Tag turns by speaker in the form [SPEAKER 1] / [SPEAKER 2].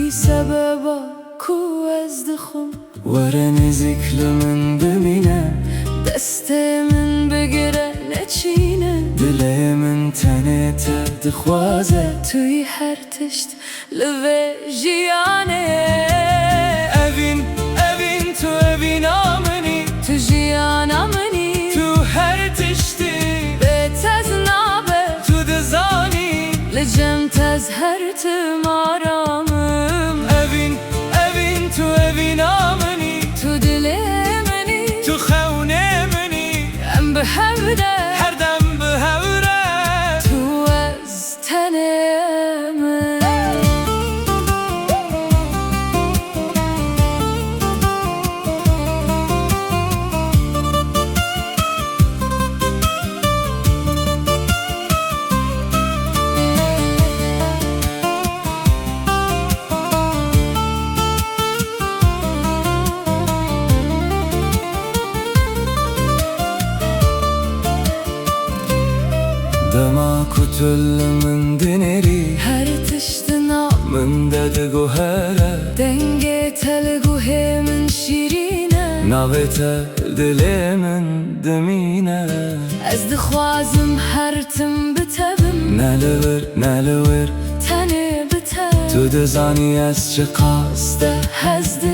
[SPEAKER 1] بی سببا کو از دخم
[SPEAKER 2] وره نزیکل من ببینه
[SPEAKER 1] دست من بگیره نچینه
[SPEAKER 2] دل من تنه دخوازه
[SPEAKER 1] توی هر تشت لوه جیانه
[SPEAKER 2] evin tu evin ameni
[SPEAKER 1] تو جیانا منی
[SPEAKER 2] tu her tişti
[SPEAKER 1] به تز نابه
[SPEAKER 2] tu de zani
[SPEAKER 1] لجم تز هر تمارامم
[SPEAKER 2] evin tu evin ameni
[SPEAKER 1] تو دل منی
[SPEAKER 2] tu خونه منی
[SPEAKER 1] ام به هوده
[SPEAKER 2] her dem به هوره
[SPEAKER 1] تو از تن من
[SPEAKER 2] Dama kutul من dineri
[SPEAKER 1] هر تشتنا
[SPEAKER 2] من دد گوهره
[SPEAKER 1] دنگ تلگو من شیرینه
[SPEAKER 2] ناوت دل من دمینه
[SPEAKER 1] از دخوازم هر تم بتبم
[SPEAKER 2] نلور
[SPEAKER 1] تنه بتب
[SPEAKER 2] تو دزانی از چه قاسته
[SPEAKER 1] هزد